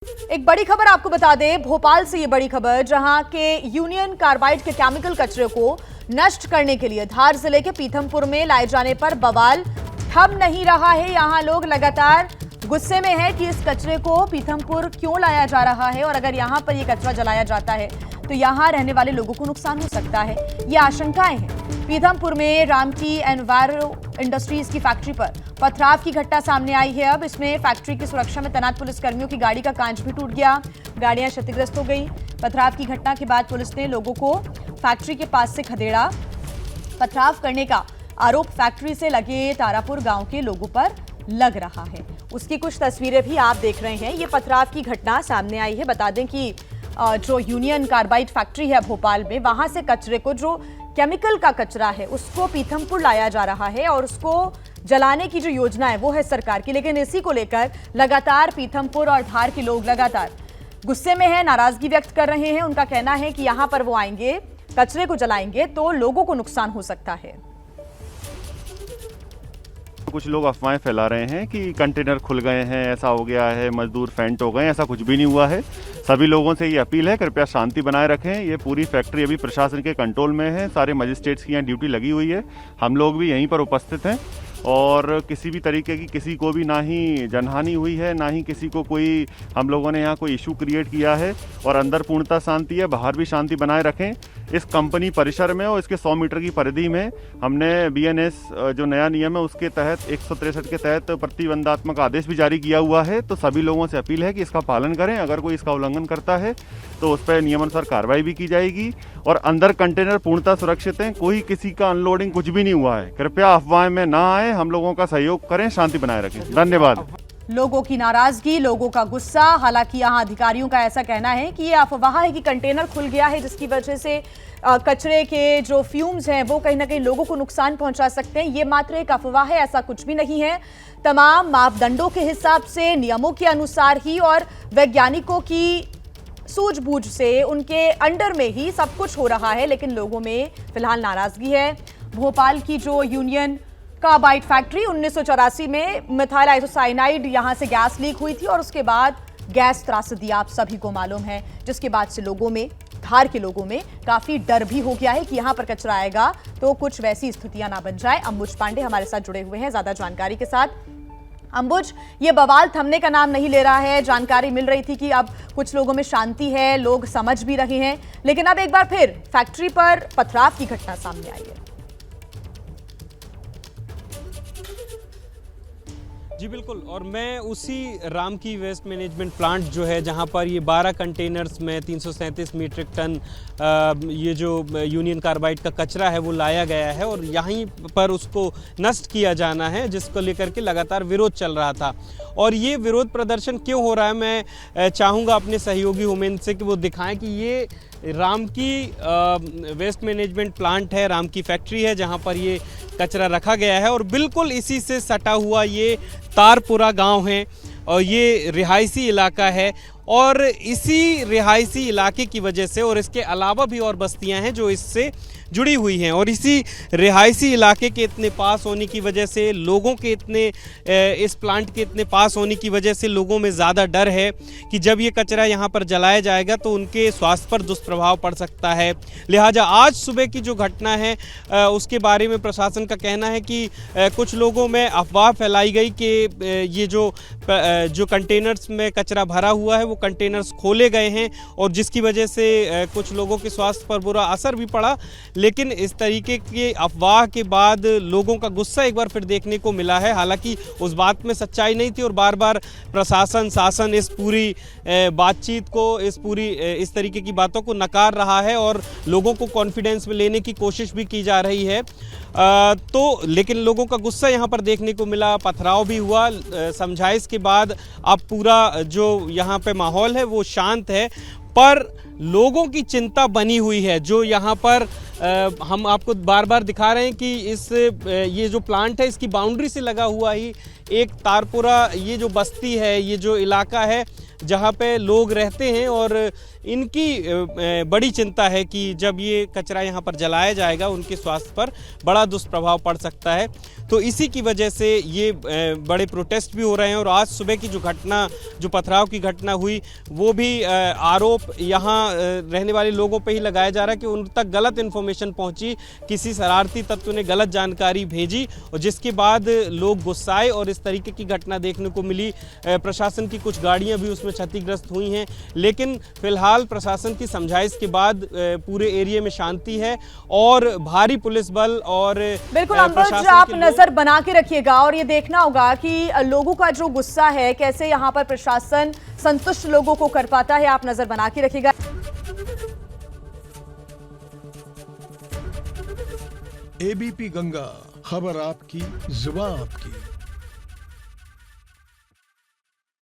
एक बड़ी खबर आपको बता दें, भोपाल से ये बड़ी खबर, जहां के यूनियन कार्बाइड के केमिकल कचरे को नष्ट करने के लिए धार जिले के पीथमपुर में लाए जाने पर बवाल थम नहीं रहा है। यहां लोग लगातार गुस्से में हैं कि इस कचरे को पीथमपुर क्यों लाया जा रहा है और अगर यहां पर यह कचरा जलाया जाता है तो यहां रहने वाले लोगों को नुकसान हो सकता है। ये आशंकाएं हैं। पीथमपुर में रामकी एनवायरो इंडस्ट्रीज की फैक्ट्री पर पथराव की घटना सामने आई है। अब इसमें फैक्ट्री की सुरक्षा में तैनात पुलिसकर्मियों की गाड़ी का कांच भी टूट गया, गाड़ियां क्षतिग्रस्त हो गई। पथराव की घटना के बाद पुलिस ने लोगों को फैक्ट्री के पास से खदेड़ा। पथराव करने का आरोप फैक्ट्री से लगे तारापुर गांव के लोगों पर लग रहा है। उसकी कुछ तस्वीरें भी आप देख रहे हैं। ये पथराव की घटना सामने आई है। बता दें कि जो यूनियन कार्बाइड फैक्ट्री है भोपाल में, वहां से कचरे को, जो केमिकल का कचरा है, उसको पीथमपुर लाया जा रहा है और उसको जलाने की जो योजना है वो है सरकार की। लेकिन इसी को लेकर लगातार पीथमपुर और धार के लोग लगातार गुस्से में हैं, नाराजगी व्यक्त कर रहे हैं। उनका कहना है कि यहां पर वो आएंगे, कचरे को जलाएंगे तो लोगों को नुकसान हो सकता है। कुछ लोग अफवाहें फैला रहे हैं कि कंटेनर खुल गए हैं, ऐसा हो गया है, मजदूर फेंट हो गए। ऐसा कुछ भी नहीं हुआ है। सभी लोगों से ये अपील है, कृपया शांति बनाए रखें। ये पूरी फैक्ट्री अभी प्रशासन के कंट्रोल में है। सारे मजिस्ट्रेट्स की यहाँ ड्यूटी लगी हुई है। हम लोग भी यहीं पर उपस्थित हैं और किसी भी तरीके की किसी को भी ना ही जनहानि हुई है, ना ही किसी को कोई हम लोगों ने यहाँ कोई इशू क्रिएट किया है। और अंदर पूर्णतः शांति है, बाहर भी शांति बनाए रखें। इस कंपनी परिसर में और इसके 100 मीटर की परिधि में हमने बीएनएस जो नया नियम है उसके तहत 163 के तहत प्रतिबंधात्मक आदेश भी जारी किया हुआ है। तो सभी लोगों से अपील है कि इसका पालन करें। अगर कोई इसका उल्लंघन करता है तो उस पर नियमानुसार कार्रवाई भी की जाएगी। और अंदर कंटेनर पूर्णतः सुरक्षित हैं, कोई किसी का अनलोडिंग कुछ भी नहीं हुआ है। कृपया अफवाह में ना आए, हम लोगों का सहयोग करें, शांति बनाए रखें। धन्यवाद। लोगों की नाराजगी, लोगों का गुस्सा। हालांकि यहां अधिकारियों का ऐसा कहना है कि यह अफवाह है कि कंटेनर खुल गया है, जिसकी वजह से कचरे के जो फ्यूम्स हैं वो कहीं ना कहीं लोगों को नुकसान पहुंचा सकते हैं। ये मात्र एक अफवाह है, ऐसा कुछ भी नहीं है। तमाम मापदंडों के हिसाब से, नियमों के अनुसार ही और वैज्ञानिकों की सूझबूझ से, उनके अंडर में ही सब कुछ हो रहा है। लेकिन लोगों में फिलहाल नाराजगी है। भोपाल की जो यूनियन कार्बाइड फैक्ट्री 1984 में मिथाइल आइसोसाइनाइड यहां से गैस लीक हुई थी और उसके बाद गैस त्रासदी आप सभी को मालूम है, जिसके बाद से लोगों में, धार के लोगों में काफी डर भी हो गया है कि यहां पर कचरा आएगा तो कुछ वैसी स्थितियां ना बन जाए। अंबुज पांडे हमारे साथ जुड़े हुए हैं ज्यादा जानकारी के साथ। अंबुज, ये बवाल थमने का नाम नहीं ले रहा है। जानकारी मिल रही थी कि अब कुछ लोगों में शांति है, लोग समझ भी रहे हैं, लेकिन अब एक बार फिर फैक्ट्री पर पथराव की घटना सामने आई है। जी बिल्कुल, और मैं उसी रामकी वेस्ट मैनेजमेंट प्लांट जो है, जहां पर ये 12 कंटेनर्स में 337 मीट्रिक टन ये जो यूनियन कार्बाइड का कचरा है वो लाया गया है और यहीं पर उसको नष्ट किया जाना है, जिसको लेकर के लगातार विरोध चल रहा था। और ये विरोध प्रदर्शन क्यों हो रहा है, मैं चाहूँगा अपने सहयोगी होमेंद्र से कि वो दिखाएं कि ये रामकी वेस्ट मैनेजमेंट प्लांट है, रामकी फैक्ट्री है, जहां पर ये कचरा रखा गया है। और बिल्कुल इसी से सटा हुआ ये तारपुरा गांव है और ये रिहायशी इलाका है। और इसी रिहायशी इलाके की वजह से, और इसके अलावा भी और बस्तियां हैं जो इससे जुड़ी हुई हैं, और इसी रिहायशी इलाके के इतने पास होने की वजह से, लोगों के इतने इस प्लांट के इतने पास होने की वजह से लोगों में ज़्यादा डर है कि जब ये कचरा यहाँ पर जलाया जाएगा तो उनके स्वास्थ्य पर दुष्प्रभाव पड़ सकता है। लिहाजा आज सुबह की जो घटना है उसके बारे में प्रशासन का कहना है कि कुछ लोगों में अफवाह फैलाई गई कि ये जो कंटेनर्स में कचरा भरा हुआ है वो कंटेनर्स खोले गए हैं और जिसकी वजह से कुछ लोगों के स्वास्थ्य पर बुरा असर भी पड़ा। लेकिन इस तरीके के अफवाह के बाद लोगों का गुस्सा एक बार फिर देखने को मिला है। हालांकि उस बात में सच्चाई नहीं थी और बार बार प्रशासन, शासन इस पूरी बातचीत को, इस तरीके की बातों को नकार रहा है और लोगों को कॉन्फिडेंस में लेने की कोशिश भी की जा रही है। लेकिन लोगों का गुस्सा यहाँ पर देखने को मिला, पथराव भी हुआ। समझाइश के बाद अब पूरा जो यहाँ पे माहौल है वो शांत है, पर लोगों की चिंता बनी हुई है। जो यहाँ पर हम आपको बार बार दिखा रहे हैं कि ये जो प्लांट है इसकी बाउंड्री से लगा हुआ ही एक तारपुरा, ये जो बस्ती है, ये जो इलाका है जहाँ पे लोग रहते हैं, और इनकी बड़ी चिंता है कि जब ये कचरा यहाँ पर जलाया जाएगा उनके स्वास्थ्य पर बड़ा दुष्प्रभाव पड़ सकता है। तो इसी की वजह से ये बड़े प्रोटेस्ट भी हो रहे हैं। और आज सुबह की जो पथराव की घटना हुई, वो भी आरोप यहाँ रहने वाले लोगों पे ही लगाया जा रहा है कि उन तक गलत इन्फॉर्मेशन पहुँची, किसी शरारती तत्व ने गलत जानकारी भेजी और जिसके बाद लोग गुस्साए और इस तरीके की घटना देखने को मिली। प्रशासन की कुछ गाड़ियाँ भी उसमें क्षतिग्रस्त हुई हैं, लेकिन फिलहाल प्रशासन की समझाइश के बाद पूरे एरिया में शांति है और भारी पुलिस बल और बिल्कुल अंबज, आप नजर बना के रखिएगा और ये देखना होगा कि लोगों का जो गुस्सा है कैसे यहाँ पर प्रशासन संतुष्ट लोगों को कर पाता है। आप नजर बना के रखिएगा। एबीपी गंगा, खबर आपकी, जुबान आपकी।